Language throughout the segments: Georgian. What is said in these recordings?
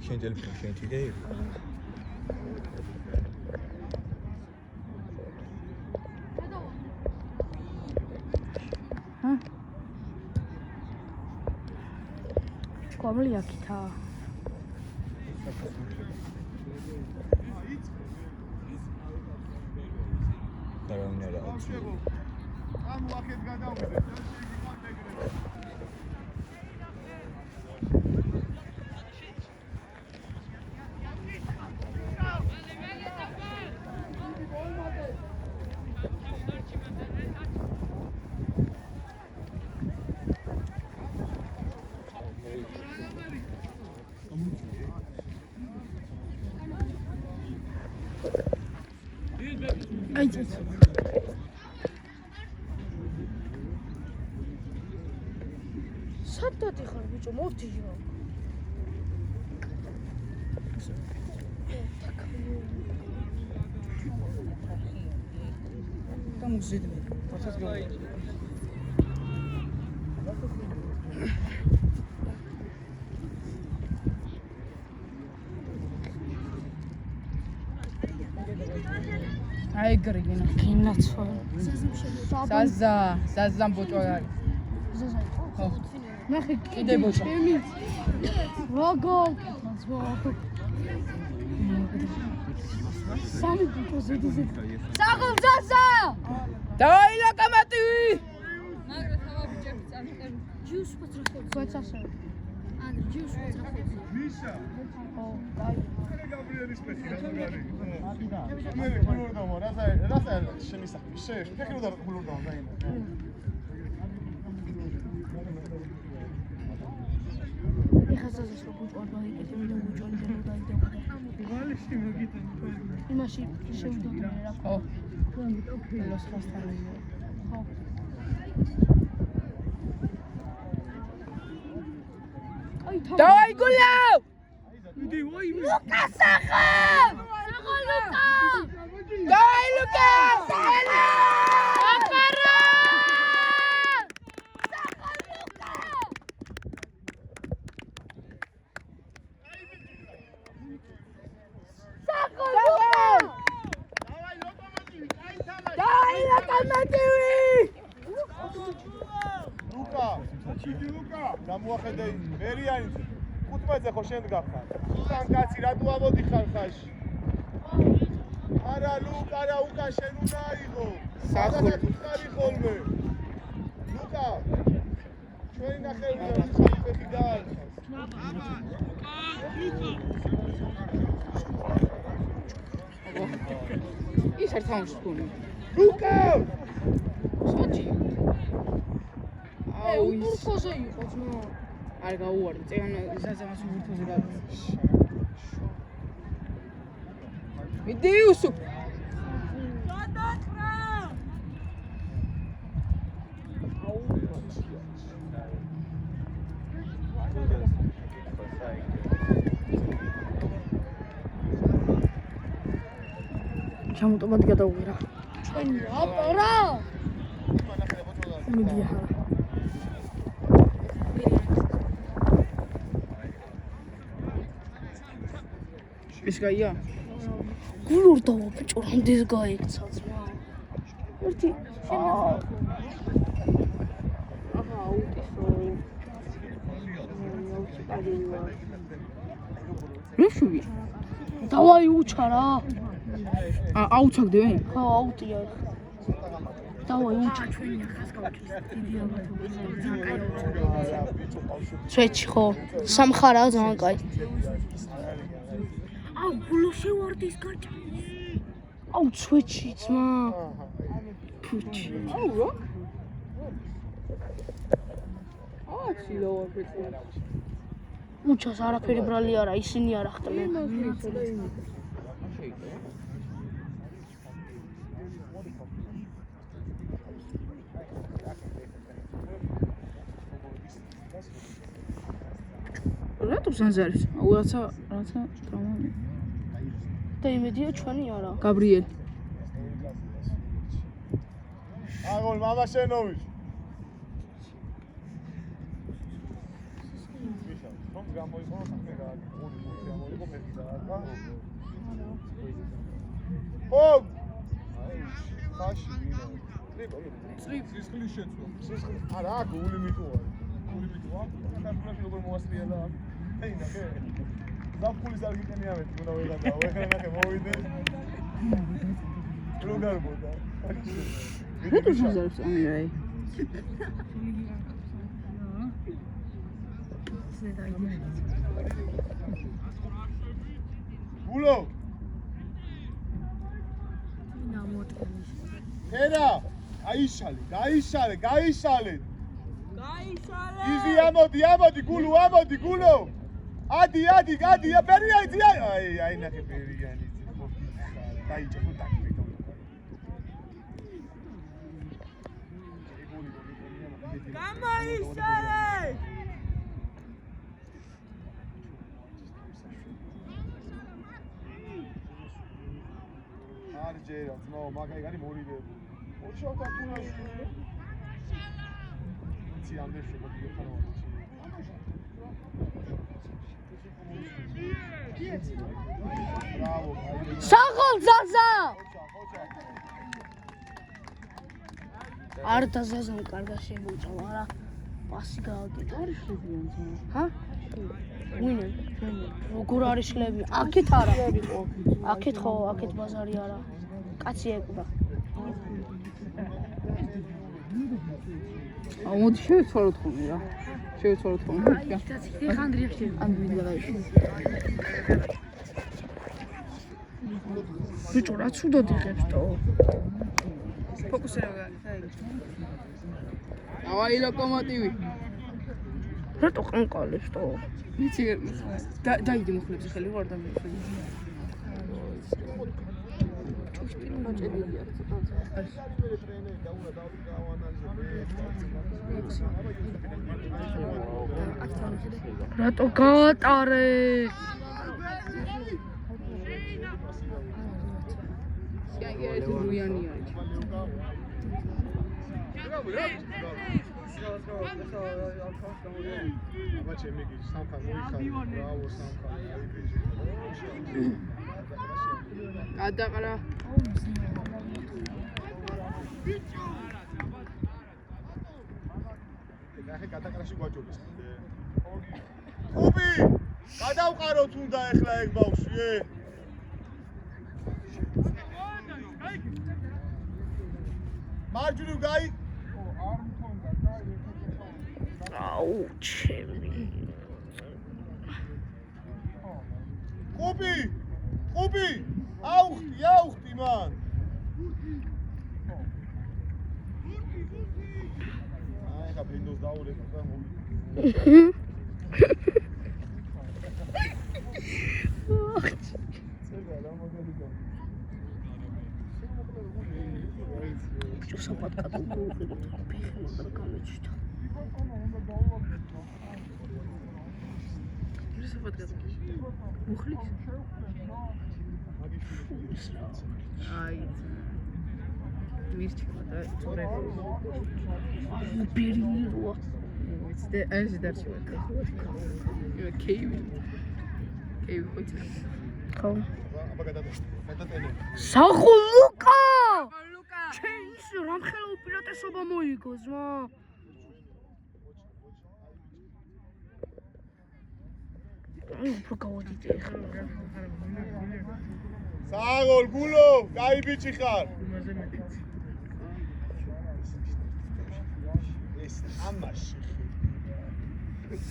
Geen telefoon, geen idee. Kom lihat kita. Daarom naar de auto. სადაც ხარ ბიჭო, მოვდიო. Там узидме. Процесс говорит. Ай григина. გინაცვა. Საზამ ბოჭო არის. ხო. ნახე კიდე ბოჭო. როგორ გასვო. სამი ბიჭო ზედი. საღომ ზაზა! Давай локомотив! Магра хава бიჭები წამყენ. ჯიუს პოტრახებს. გვეცასე. ან ჯიუს პოტრახებს. მიშა. ო, დაი. გაბრიელის პესი გაზგარი. მე გულურდამო, რასა შემისახი. შეხი უნდა გულურდამო დაინა. ეხა ზაზას რო ბუჭვარდა იკეთე და ბუჭვარი და დაიდება. გალიშტი მოგიტან. იმაში შევდოდნე რა. ხო. ლოს ხასთან. ხო. Давай гуляй! იდი ვაი მე. ლუკა სახა! სახა ლუკა! Давай, Лукас! Ela! აფარა! სახა ლუკა! სახა ლუკა! დავაი ლოკომოტივი, კაითამა. Давай, локомотивი! ლუკა. იდი ლუკა. გამოახედე მერიანი 15-ზე ხო შენ გახარ. უკან კაცი რა თუ ამოდიხარ ხაში. არა ლუკა, არა უკან შენ უნდა აიღო. სახური. ხარი ხოლმე. ლუკა. ჩვენი ნახევარი ხალხი დაარხას. ის არ თამაშობს გუნი. ლუკა! საჭი. აუ, უფრთოზე იყო ძმა. არ გაუვარი, წეან ზაზამას ურთოზე გავა. მიდი უსუp. ჩამოტომად გადაუღირა. ჩვენი აპარა. მიდი ახლა. ეს გაია? გულურდავა ბიჭო, რამდენს გაიქცა ძმა. ერთი აჰა, აუტისო. რუსული? დავაი უჩარა. აუცაგდები? ხო, აუტია. დავაი უჩა. სვეჩი ხო, სამხარაა ძალიან კაი. აუ, გულო შევარდის გაჭა. აუ, სვეჩი ძმა. ფუჩი. აუ რა? ცილა ვაფეთე. უჩას არაფერი ბრალი არა, ისინი არ ახტმენ. რატო ზანზარის? აუ რაცა ტრამვამი. და იმედია ჩვენი არა. გაბრიელ. აგოლ მამაშენოვიჩ. რომ გამოიყო საქმე გააკეთე, ორი გამოიყო მეთქი დააკა. ო! ხაში ვინა. სისხლი შეცვლა. სისხლი. არა, აქ გული მიტოა. გული მიტოა. საფრთხე როგორ მოასწრიალა? ეინა, კე. ზაფხულის არ გიყენია მე, თუნდა ვეღადაო. ეხლა ნახე მოვიდე. რო გარბოდა. რატო ზანზარს ამირაი? გულო. ერა, გაიშალე. გაიშალე. იზი ამოდი, გულო, ამოდი, გულო. ადი, ბერიანი, აი ნახე ბერიანი. დაიჭე, დაკბიტო. გამოიშალე! არ ჯერა, ძმაო, მაგაიგანი მორიდები. ოჩავდა თუნაში. იცი ამდენ შეგოდი ხარო. ბრავო, საღოლ ზაზა! არ დაზაზამ კარგა შემოწვა, არა. პასი გააკეთა. არის შეგიან ძმა. ჰა? ვინე? როგორ არის შლები? აქეთ არა. აქეთ ხო, აქეთ ბაზარი არა. კაცი ეკვრა. აუ მოდი შევეცვალოთ ხოლმე რა. შევეცვალოთ ხოლმე. ხანდრიახში. ამდენი გადაიშვი. ბიჭო, რა ცუდად იღებს თო? ფოკუსირა გაიგე. ავაი ლოკომოტივი. რატო ყანყალებს თო? იცი დაიდი მოხლებს ხელი ვარ და მოხლები. ჭუშტილი მაჭედილი აქვს რატო გაატარე? სიანგერეთი რუიანი არის. აბა ჩემი გიჩ სამთან მოიხარე, ბრავო სამთან. გადაყარა. ნახე გადაყრაში გვაჭობეს. ხუბი! გადავყაროთ უნდა ეხლა ეგ ბავშვი. მარჯვნივ გაი. აუ, ჩემი. ხუბი! აუხტი მან. აი, ხა ბინდოს დაურეკ და მოვიდა. Сапатка долго пихнул на камечку. Сапатка. Мухлис. Ай. Мирчик, да, цурай. Переирова. It's the дальше. Кейви хоть. მოგითხავ. აბა გადატენე. სახო ლუკა! ლუკა ჩენს რამხელა უპირატესობა მოიგოს, მა. აი, უფრო გავოდით ახლა. საგოლ გულო, კაი ბიჭი ხარ. ეს ამაში. ეს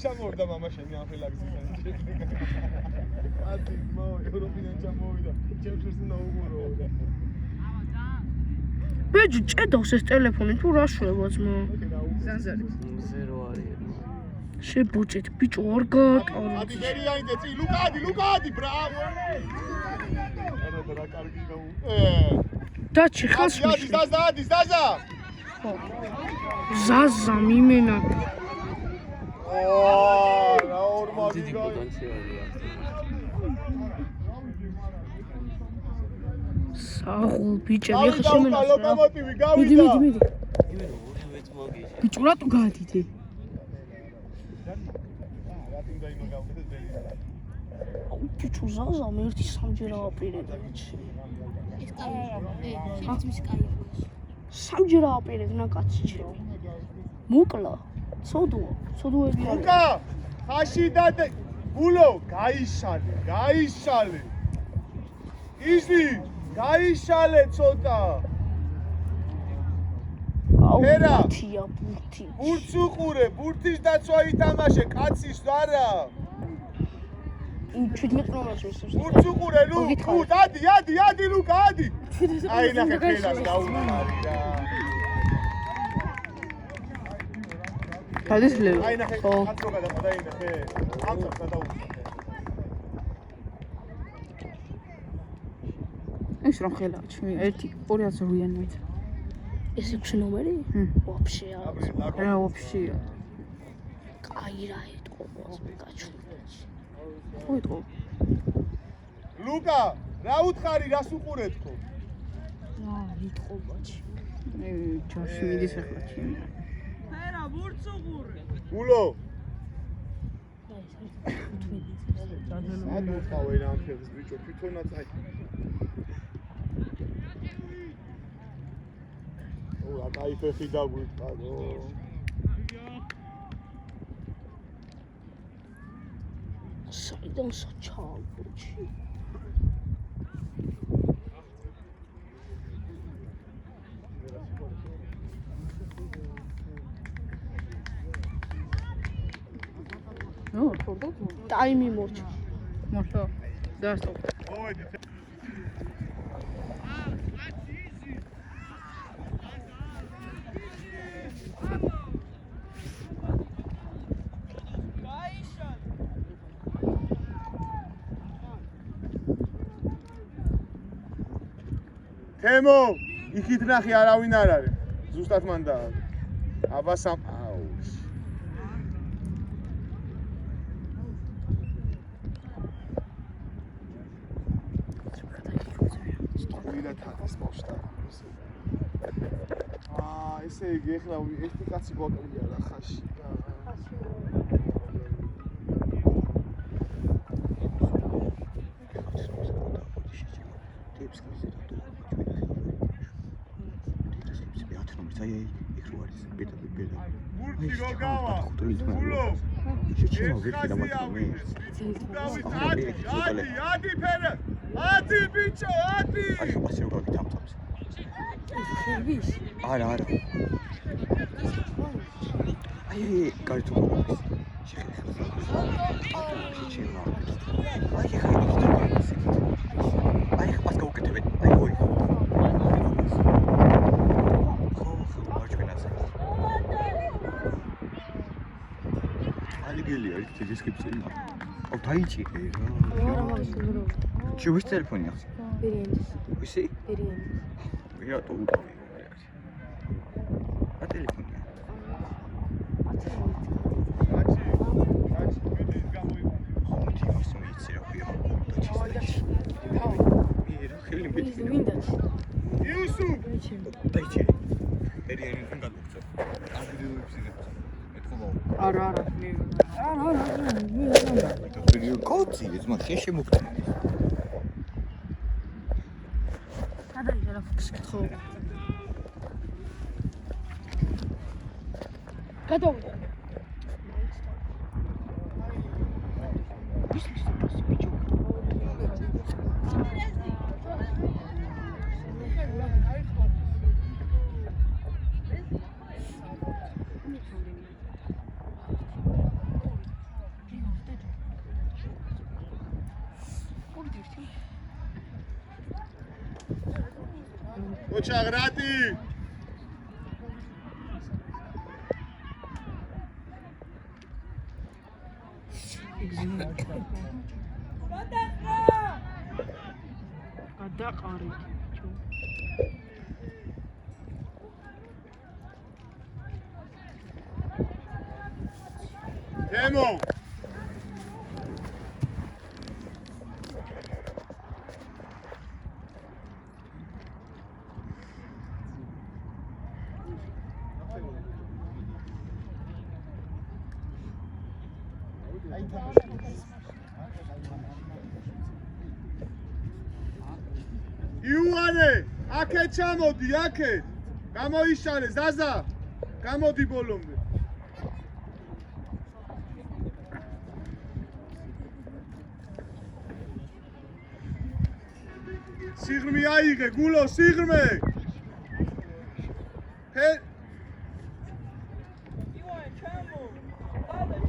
ჩამოვიდა მამა შენი ამ ფელაგზიდან. ათი მოუ ევროპიდან ჩამოვიდა. ჩემს უნდა უღურო. ბეჯი ჭედავს ეს ტელეფონი თუ რა შვებაც მა. ზანზარი შებუჭეთ ბიჭო არ გააკარო. ადი ბერიანი დეცი ლუკადი ბრავო. არა და რა კარგი გაუ. დაჩი ხალს ადი ზაზა. ზაზა მიმენა. რა ორმაგი გაი. საღულ ბიჭები ხა შემენა. ლოკომოტივი გავიდა. მიდი. ბიჭო რატო გაადიდე? ბიჭო ზაზა მე ერთი სამჯერ ააპირებდა. ეს კაი. შენიც მის კაი. სამჯერ ააპირებდა კაცი ჩემი. მოკლა. ცოდოები არის. ლუკა, ხაში დადე. გულო, გაიშალე. იზი, გაიშალე ცოტა. ფერა. ბურთია, ბურთი. ბურთს უყურე, ბურთის დაცვა ითამაშე, კაცის არა. 17 ნომერს ვისურს. ბურთს უყურე, ადი, ლუკა, ადი. აი ნახე ფერას გაუხარი რა. გადის ლევ აი ნახე, კაც რო გადაყდა ინახე. ამწაფ გადაუხარე. ეს რომ ხელა ჩემი 1-2008-იანი ვით ეს 6 ნომერი? ვაფშე არა. რა ვაფშე კაი რა ეთყობს მე გაჩვენე. ხო ეთყო ლუკა, რა უთხარი, რას უყურეთ ხო? რა ეთყობაჩი. ჯოში მიდის ახლა ჩემი ფერა ბურთს უყურე. გულო. აი ანუ ხავენ ამ ფერს ბიჭო, თვითონაც აი. ო, აი ფეხი დაგვიტყადო. საიდან საჩალბოჩი. ნუ ხორდა ტაიმი მორჩა. მოშო დაასტო მოვედი. თემო, იქით ნახე არავინ არ არის. ზუსტად მან და აბა სამ აუს. ვიდა თავს მოშტა. ესე იგი ეხლა ერთი კაცი გვაკლია რა ხაში. ბურთი რო გავა. გულო. შეჩემო ვერტი დამატებული. ადი ფერა. ადი ბიჭო, ადი. აი ხასი რო გაგითამთავს. ხერვის? არა. აი კარტო. შეჩემო. აი ხა პას გაუკეთებენ. აი ოი. გელია ის დისკრიფცია. აუ დაიჭირე რა. არა მაგისგრო. ჩუვის ტელეფონია. ბერიანის. ვისი? ბერიანი. რატო უყავი? რა ტელეფონია? მიდის გამოიყურე. მოდი ის მეცი რა ხია. დაჩი. მე რა ხელი მეთქი. იუსუფ. დაიჭირე. ბერიანი გაგუწო. აგრილებს იღებს. არა კოცი ეს მას შემოგწია გადაიღე ხო გადავიდა ოჩაღრატი გადაყარით თემო იუანე, აქეთ ჩამოდი, აქეთ. გამოიშალე, ზაზა. გამოდი ბოლომდე. სიღრმე აიღე, გულო, სიღრმე.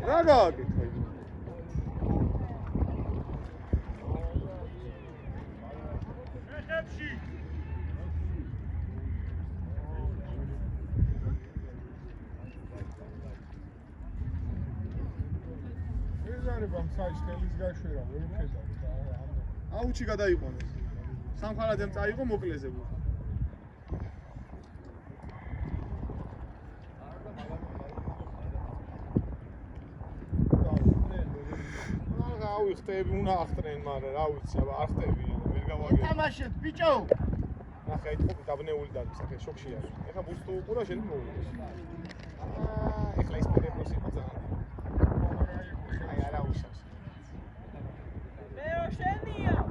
რა გააკეთე? აუჩი გადაიყვანეს. სამხარადემ წაიღო მოკლეზე. აუ ხტები უნდა ახტრენ, მაგრამ რა ვიცი, აბა არ ხტები, ვერ გავაგებ. თამაშეთ, ბიჭო. ნახე, ეთქო დაბნეული და საკე შოქში არის. ეხა ბურს თუ უყურა შენ მოვიდეს. ეხლა ის პერეპოსი ხოცა. აი არა უშავს.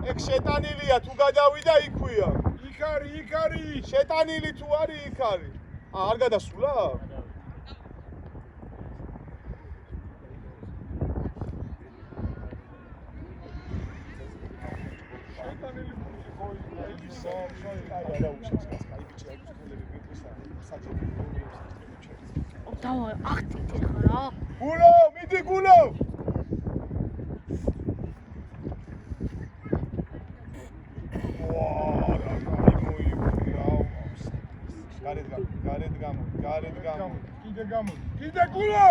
ეგ შეტანილია თუ გადავიდა იქვია. იქ არის. შეტანილი თუ არის იქ არის. არ გადასულა? შეტანილი არა უშავს, კაი ბიჭი აქვს გულები მიყისა, საჭირო. დავა ახტით ხა რა. გულო, მიდი გულო. კიდე გულო!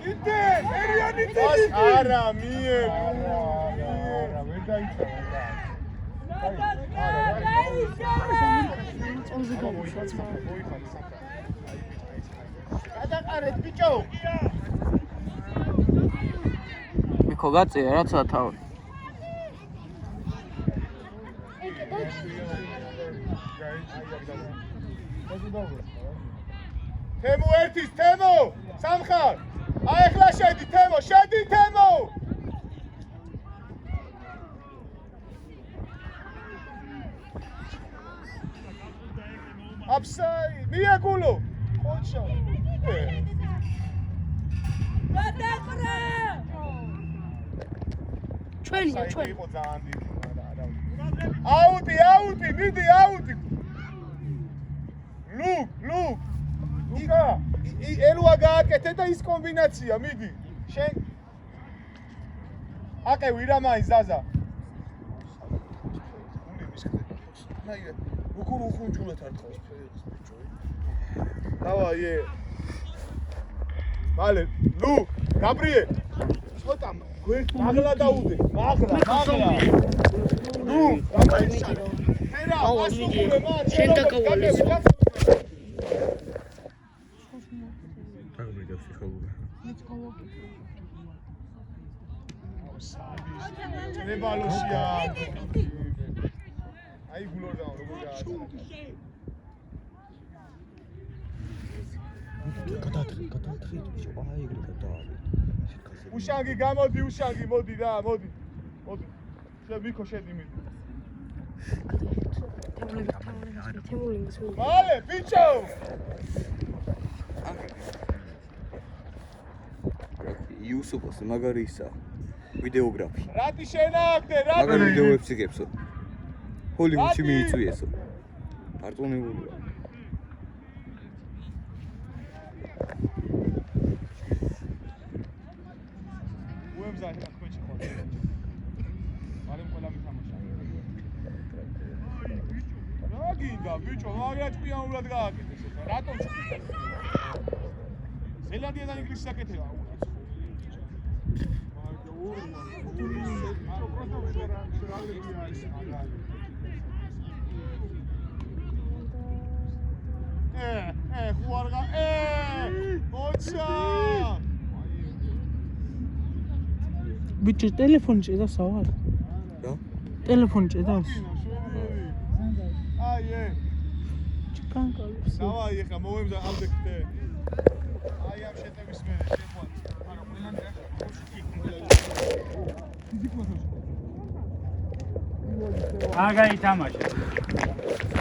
კიდე! ერიანი დიდი! არა, მიერ! არა, ვერ დაიწყო. გადაყარეთ, ბიჭო! მიქო გაწია რა ცა თავი თემო ერთის, თემო! სამხარ! აი ახლა შედი, თემო, შედი, თემო! აფსაი, მიაგულო! ხოჩა! გადაყრა! ჩვენია, ჩვენ. იყო ძალიან დიდი, აუტი, მიდი, აუტი! ლუკ! ლუკა! ელუა გააკეთე და ის კომბინაცია, მიდი. შენ აკევი რა მაინც ზაზა. ნაირად, უკურ უხუნჯულეთ არ თხოვს ფერს ბიჭო. დავაი. მალე, ლუკ, გაბრიე. ცოტა მაღლა დაუდე, მაღლა. ლუკ, გამოიშალე. ფერა, ასუყურე მან, შენ დაკავალეს. ნებალოშია. აი გულორდა როგორ გააჩერა. გადაატრით ბიჭო, აი ეგრე გადაავით. უშანგი გამოდი, უშანგი, მოდი რა, მოდი. მოდი. შენ მიქო შედი მიდი. მალე, ბიჭო! იუსუფოს მაგარი ისა ვიდეოგრაფი. რატი შენახდე, მაგარი რატი? ვიდეოებს იგებსო. ჰოლივუდში მიიწვიესო. პარტონეულია. უემზარი რა თქვენ შეხვდეთ. მალე ყველა მითამაშა. რა გინდა, ბიჭო, მაგრა ჭკვიანურად გააკეთეს ახლა. რატომ ჭკვია? ზელანდიასთან ინგლისს აკეთება. ხუარგა, ოჩა! ბიჭო ტელეფონი ჭედავს აღარ? რა? ტელეფონი ჭედავს? აი, ჩკანკალებს. დავაი ახლა მოვემზა ამდე. აი ამ შეტევის მერე შეხვარ. არა, ყველანი ახლა აგაი თამაშე